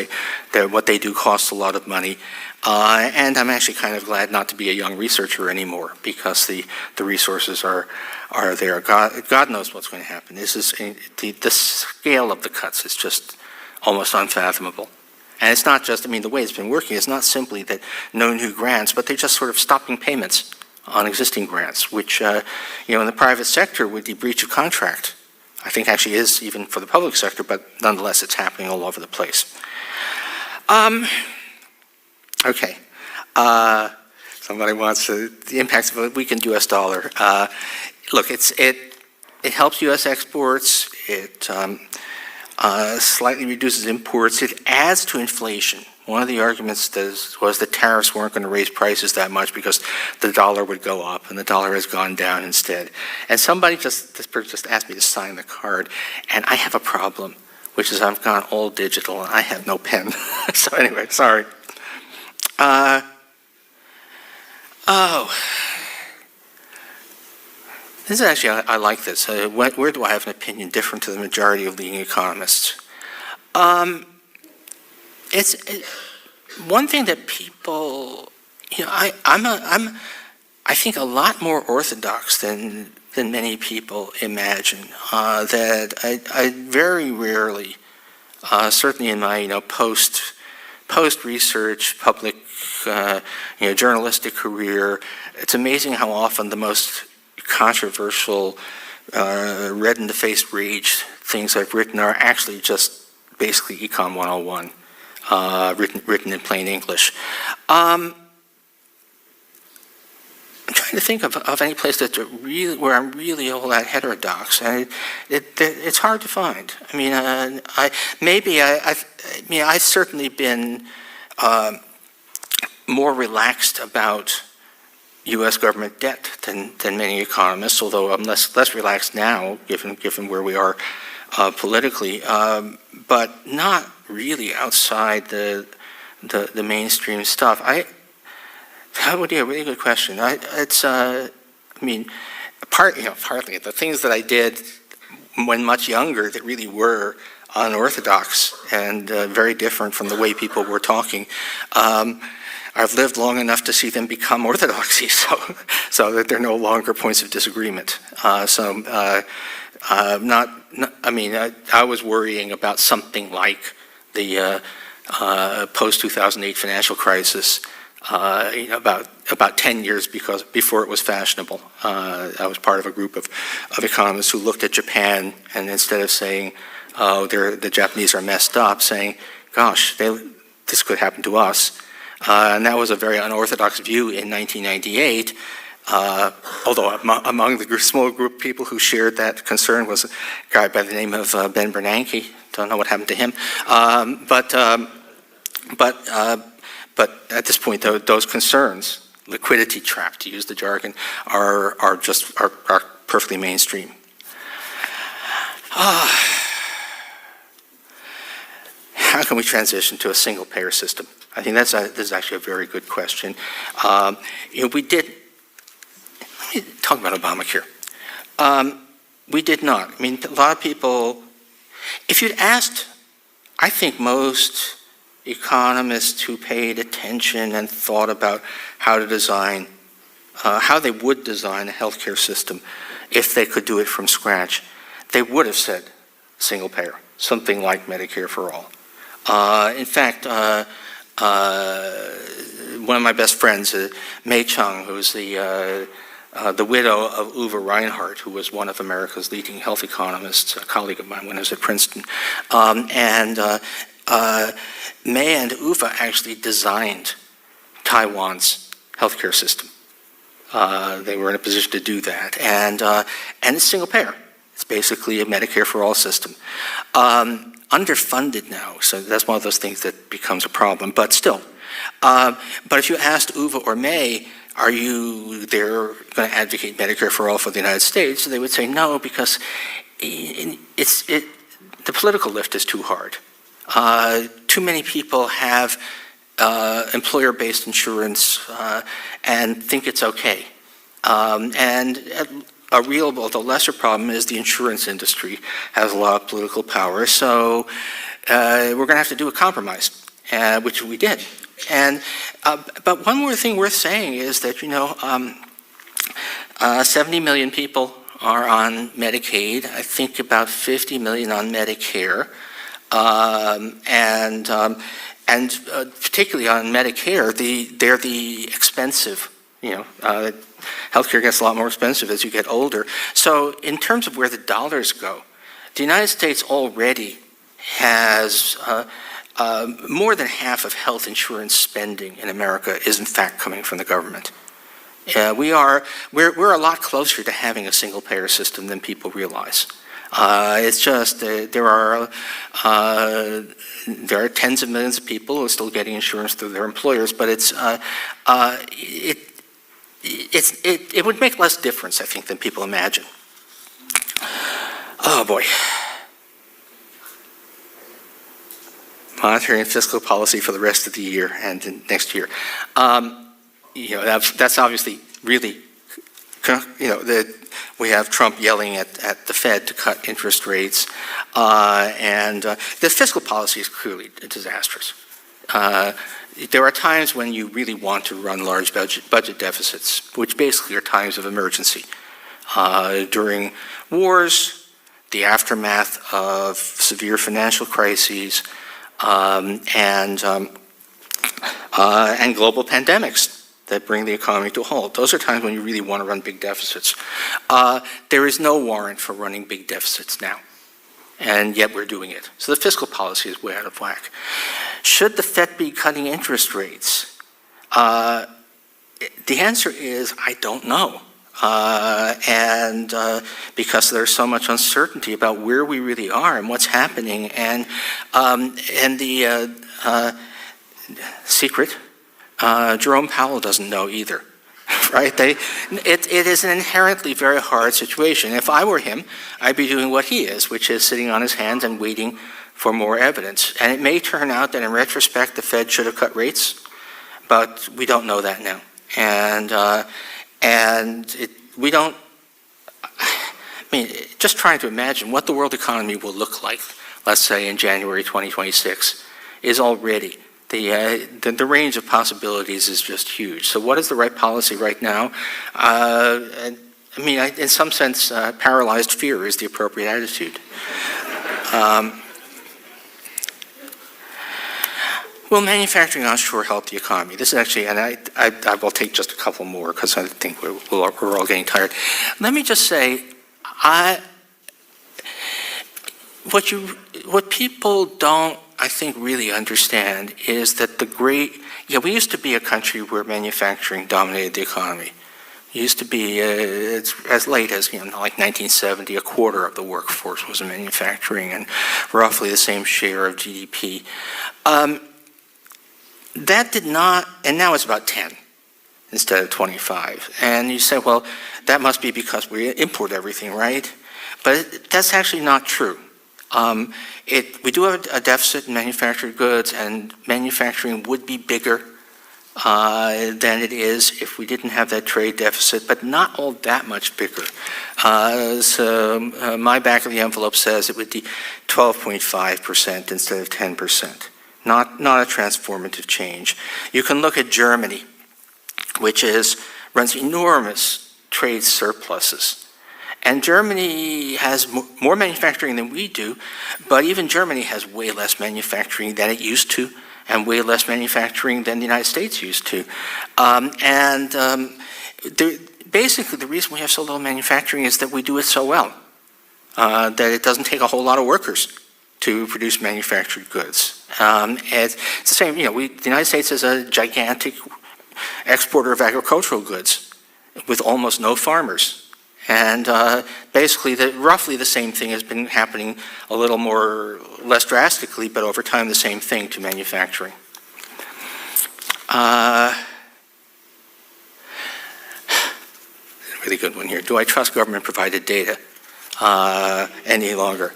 what they do costs a lot of money, and I'm actually kind of glad not to be a young researcher anymore, because the resources are there. God knows what's going to happen. This is the scale of the cuts is just almost unfathomable. And it's not just, the way it's been working is not simply that no new grants, but they're just sort of stopping payments on existing grants, which, in the private sector would be breach of contract. I think actually is even for the public sector, but nonetheless it's happening all over the place. Okay. Somebody wants the impacts of a weakened U.S. dollar. Look, it helps U.S. exports. It slightly reduces imports. It adds to inflation. One of the arguments was that tariffs weren't going to raise prices that much because the dollar would go up, and the dollar has gone down instead. And this person just asked me to sign the card, and I have a problem, which is I've gone all digital, and I have no pen. So anyway, sorry. This is actually, I like this. Where do I have an opinion different to the majority of leading economists? It's one thing that people, I'm I think a lot more orthodox than many people imagine. That I very rarely, certainly in my post research public journalistic career, it's amazing how often the most controversial, red in the face rage things I've written are actually just basically Econ 101, written in plain English. I'm trying to think of any place that's really where I'm really all that heterodox, and it's hard to find. I've certainly been more relaxed about U.S. government debt than many economists, although I'm less relaxed now, given where we are politically, but not really outside the mainstream stuff. That would be a really good question. partly the things that I did when much younger that really were unorthodox and very different from the way people were talking. I've lived long enough to see them become orthodoxy, so that they're no longer points of disagreement. I was worrying about something like the post-2008 financial crisis, about 10 years before it was fashionable. I was part of a group of economists who looked at Japan, and instead of saying, oh, the Japanese are messed up, saying, gosh, this could happen to us. And that was a very unorthodox view in 1998, although among the small group of people who shared that concern was a guy by the name of Ben Bernanke. Don't know what happened to him. But at this point, those concerns, liquidity trap, to use the jargon, are perfectly mainstream. How can we transition to a single-payer system? I think this is actually a very good question. Let me talk about Obamacare. We did not. I mean, a lot of people, if you'd asked, I think most economists who paid attention and thought about how they would design a healthcare system if they could do it from scratch, they would have said single payer, something like Medicare for all. In fact, one of my best friends, Mei Chung, who's the widow of Uwe Reinhardt, who was one of America's leading health economists, a colleague of mine when I was at Princeton. Mei and Uwe actually designed Taiwan's healthcare system. They were in a position to do that. And it's single payer. It's basically a Medicare for all system. Underfunded now, so that's one of those things that becomes a problem, but still. But if you asked Uwe or May, are you there going to advocate Medicare for all for the United States? They would say no, because the political lift is too hard. Too many people have employer-based insurance and think it's okay. The lesser problem is the insurance industry has a lot of political power, so we're going to have to do a compromise, which we did. But one more thing worth saying is that 70 million people are on Medicaid. I think about 50 million on Medicare, and particularly on Medicare, they're the expensive. Healthcare gets a lot more expensive as you get older. So in terms of where the dollars go, the United States already has more than half of health insurance spending in America is in fact coming from the government. We're a lot closer to having a single payer system than people realize. It's just there are tens of millions of people who are still getting insurance through their employers, but it would make less difference, I think, than people imagine. Oh boy. Monetary and fiscal policy for the rest of the year and next year. That's obviously really, we have Trump yelling at the Fed to cut interest rates, and the fiscal policy is clearly disastrous. There are times when you really want to run large budget deficits, which basically are times of emergency. During wars, the aftermath of severe financial crises, and global pandemics that bring the economy to a halt. Those are times when you really want to run big deficits. There is no warrant for running big deficits now, and yet we're doing it. So the fiscal policy is way out of whack. Should the Fed be cutting interest rates? The answer is, I don't know. Because there's so much uncertainty about where we really are and what's happening, and the secret, Jerome Powell doesn't know either, right? It is an inherently very hard situation. If I were him, I'd be doing what he is, which is sitting on his hands and waiting for more evidence. And it may turn out that in retrospect, the Fed should have cut rates, but we don't know that now. We don't, mean, just trying to imagine what the world economy will look like, let's say in January 2026, is already, the range of possibilities is just huge. So what is the right policy right now? In some sense, paralyzed fear is the appropriate attitude. Will manufacturing onshore help the economy? This is actually, and I will take just a couple more because I think we're all getting tired. Let me just say, what people don't, I think, really understand is that we used to be a country where manufacturing dominated the economy. It used to be, it's as late as, like 1970, a quarter of the workforce was in manufacturing and roughly the same share of GDP. That did not, and now it's about 10 instead of 25. And you say, well, that must be because we import everything, right? But that's actually not true. We do have a deficit in manufactured goods, and manufacturing would be bigger than it is if we didn't have that trade deficit, but not all that much bigger. So my back of the envelope says it would be 12.5% instead of 10%. Not a transformative change. You can look at Germany, which runs enormous trade surpluses. And Germany has more manufacturing than we do, but even Germany has way less manufacturing than it used to, and way less manufacturing than the United States used to. Basically, the reason we have so little manufacturing is that we do it so well, that it doesn't take a whole lot of workers to produce manufactured goods. It's the same, the United States is a gigantic exporter of agricultural goods with almost no farmers. And basically, roughly the same thing has been happening a little less drastically, but over time the same thing to manufacturing. Really good one here. Do I trust government-provided data any longer?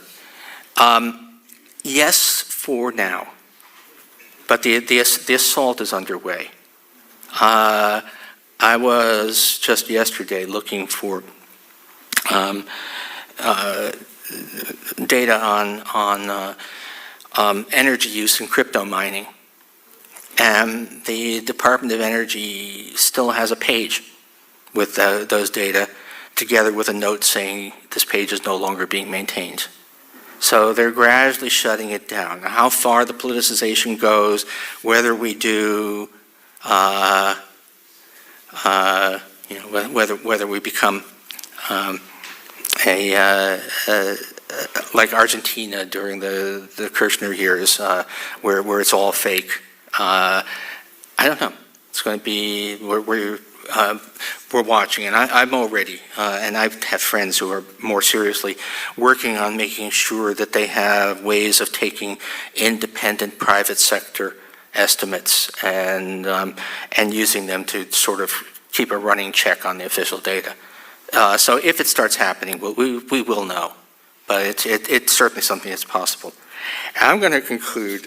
Yes, for now. But the assault is underway. I was just yesterday looking for data on energy use in crypto mining. And the Department of Energy still has a page with those data, together with a note saying this page is no longer being maintained. So they're gradually shutting it down. Now, how far the politicization goes, whether we do, whether we become like Argentina during the Kirchner years, where it's all fake. I don't know. It's going to be we're watching, and I'm already, and I have friends who are more seriously working on making sure that they have ways of taking independent private sector estimates and using them to sort of keep a running check on the official data. So if it starts happening, we will know, but it's certainly something that's possible. And I'm going to conclude,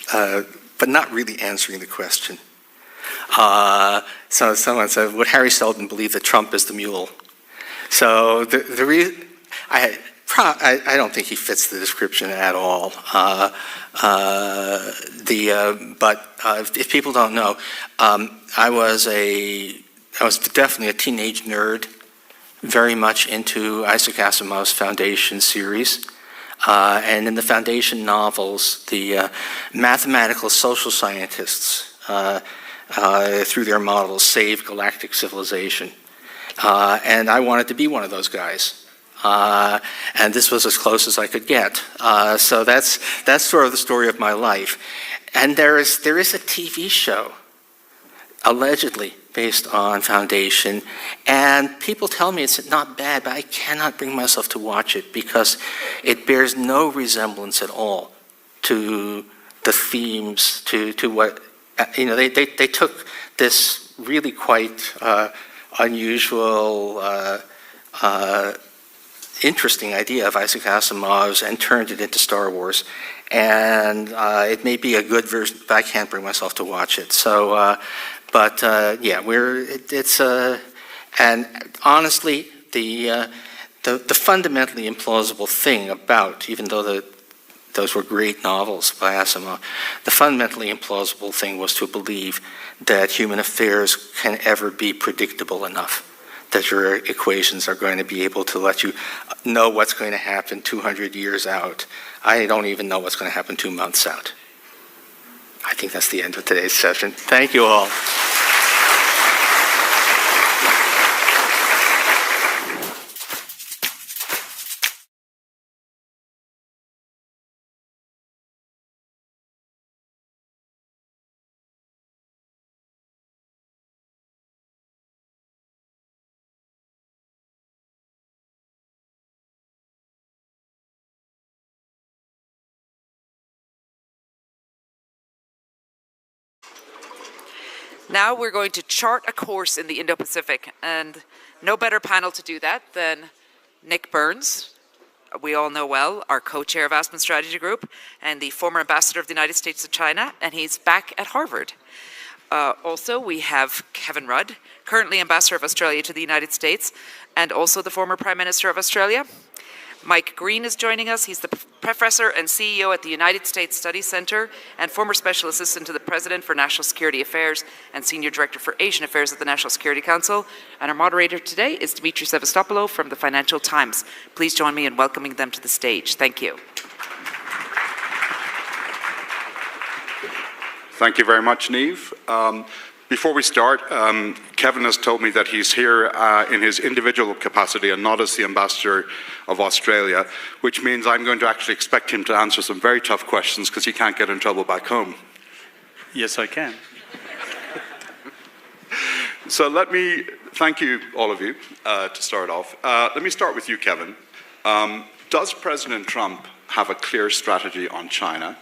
but not really answering the question. So someone said, would Harry Seldon believe that Trump is the mule? So the reason, I don't think he fits the description at all. But if people don't know, I was definitely a teenage nerd, very much into Isaac Asimov's Foundation series. And in the Foundation novels, the mathematical social scientists, through their models, save galactic civilization. And I wanted to be one of those guys. And this was as close as I could get. So that's sort of the story of my life. And there is a TV show, allegedly based on Foundation, and people tell me it's not bad, but I cannot bring myself to watch it because it bears no resemblance at all to the themes, to what, they took this really quite unusual, interesting idea of Isaac Asimov's and turned it into Star Wars. And it may be a good version, but I can't bring myself to watch it. So, yeah, and honestly, the fundamentally implausible thing about, even though those were great novels by Asimov, the fundamentally implausible thing was to believe that human affairs can ever be predictable enough, that your equations are going to be able to let you know what's going to happen 200 years out. I don't even know what's going to happen 2 months out. I think that's the end of today's session. Thank you all. Now we're going to chart a course in the Indo-Pacific, and no better panel to do that than Nick Burns, we all know well, our co-chair of Aspen Strategy Group, and the former ambassador of the United States to China, and he's back at Harvard. Also, we have Kevin Rudd, currently ambassador of Australia to the United States, and also the former Prime Minister of Australia. Mike Green is joining us. He's the professor and CEO at the United States Study Center and former special assistant to the President for National Security Affairs and senior director for Asian Affairs at the National Security Council. And our moderator today is Dimitri Sevastopoulos from the Financial Times. Please join me in welcoming them to the stage. Thank you. Thank you very much, Niamh. Before we start, Kevin has told me that he's here in his individual capacity and not as the ambassador of Australia, which means I'm going to actually expect him to answer some very tough questions because he can't get in trouble back home. Yes, I can. So let me thank you, all of you, to start off. Let me start with you, Kevin. Does President Trump have a clear strategy on China?